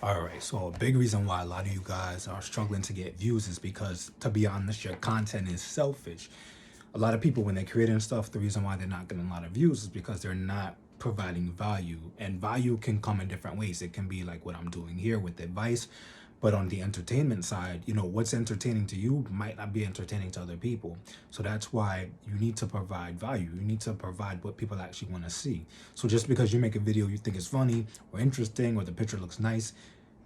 All right, so a big reason why a lot of you guys are struggling to get views is because, to be honest, your content is selfish. A lot of people, when they're creating stuff, the reason why they're not getting a lot of views is because they're not providing value. And value can come in different ways. It can be like what I'm doing here with advice, but on the entertainment side, what's entertaining to you might not be entertaining to other people. So that's why you need to provide value. You need to provide what people actually want to see. So just because you make a video you think is funny or interesting or the picture looks nice,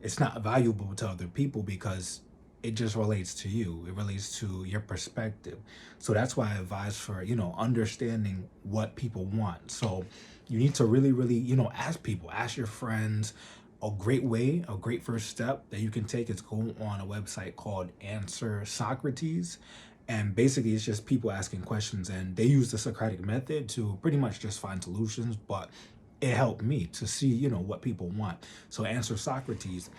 it's not valuable to other people because it just relates to you. It relates to your perspective. So that's why I advise for, understanding what people want. So you need to really, really, ask people, ask your friends. A great first step that you can take is go on a website called Answer Socrates. And basically, it's just people asking questions, and they use the Socratic method to pretty much just find solutions. But it helped me to see, what people want. So Answer Socrates.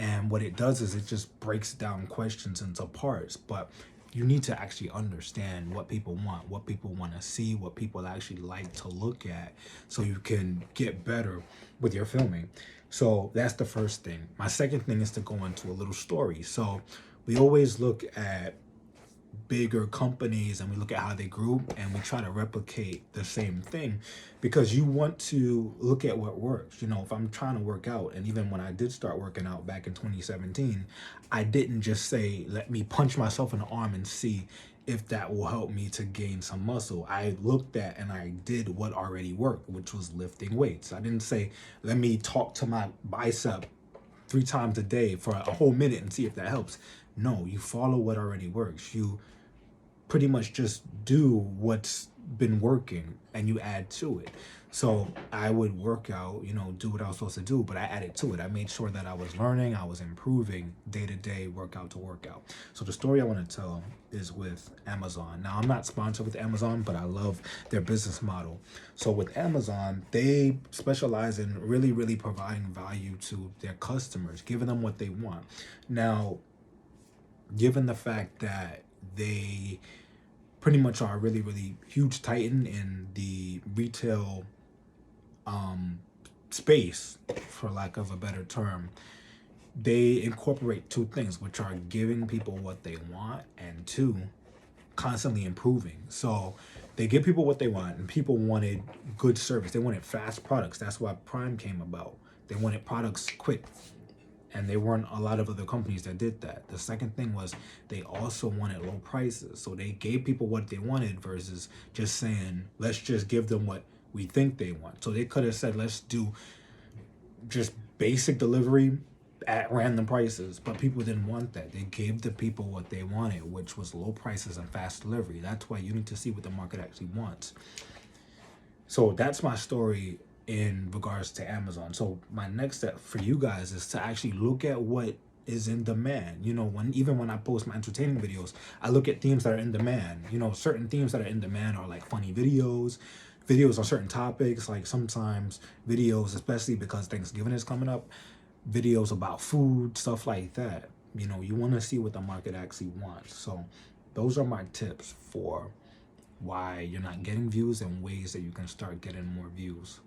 And what it does is it just breaks down questions into parts. But you need to actually understand what people want, what people want to see, what people actually like to look at, so you can get better with your filming. So that's the first thing. My second thing is to go into a little story. So we always look at bigger companies and we look at how they grew and we try to replicate the same thing because you want to look at what works. If I'm trying to work out, and even when I did start working out back in 2017, I didn't just say, let me punch myself in the arm and see if that will help me to gain some muscle. I looked at and I did what already worked, which was lifting weights. I didn't say, let me talk to my bicep 3 times a day for a whole minute and see if that helps. No, you follow what already works. You pretty much just do what's been working and you add to it. So I would work out, do what I was supposed to do, but I added to it. I made sure that I was learning, I was improving day to day, workout to workout. So the story I want to tell is with Amazon. Now, I'm not sponsored with Amazon, but I love their business model. So with Amazon, they specialize in really, really providing value to their customers, giving them what they want. Now, given the fact that they pretty much are a really, really huge titan in the retail space, for lack of a better term, they incorporate two things, which are giving people what they want, and two, constantly improving. So they give people what they want, and people wanted good service. They wanted fast products. That's why Prime came about. They wanted products quick, and there weren't a lot of other companies that did that. The second thing was they also wanted low prices. So they gave people what they wanted versus just saying, let's just give them what we think they want. So they could have said, let's do just basic delivery at random prices, but people didn't want that. They gave the people what they wanted, which was low prices and fast delivery. That's why you need to see what the market actually wants. So that's my story in regards to Amazon. So my next step for you guys is to actually look at what is in demand. When I post my entertaining videos, I look at themes that are in demand. Certain themes that are in demand are like funny videos on certain topics, like sometimes videos, especially because Thanksgiving is coming up, videos about food, stuff like that. You want to see what the market actually wants. So those are my tips for why you're not getting views and ways that you can start getting more views.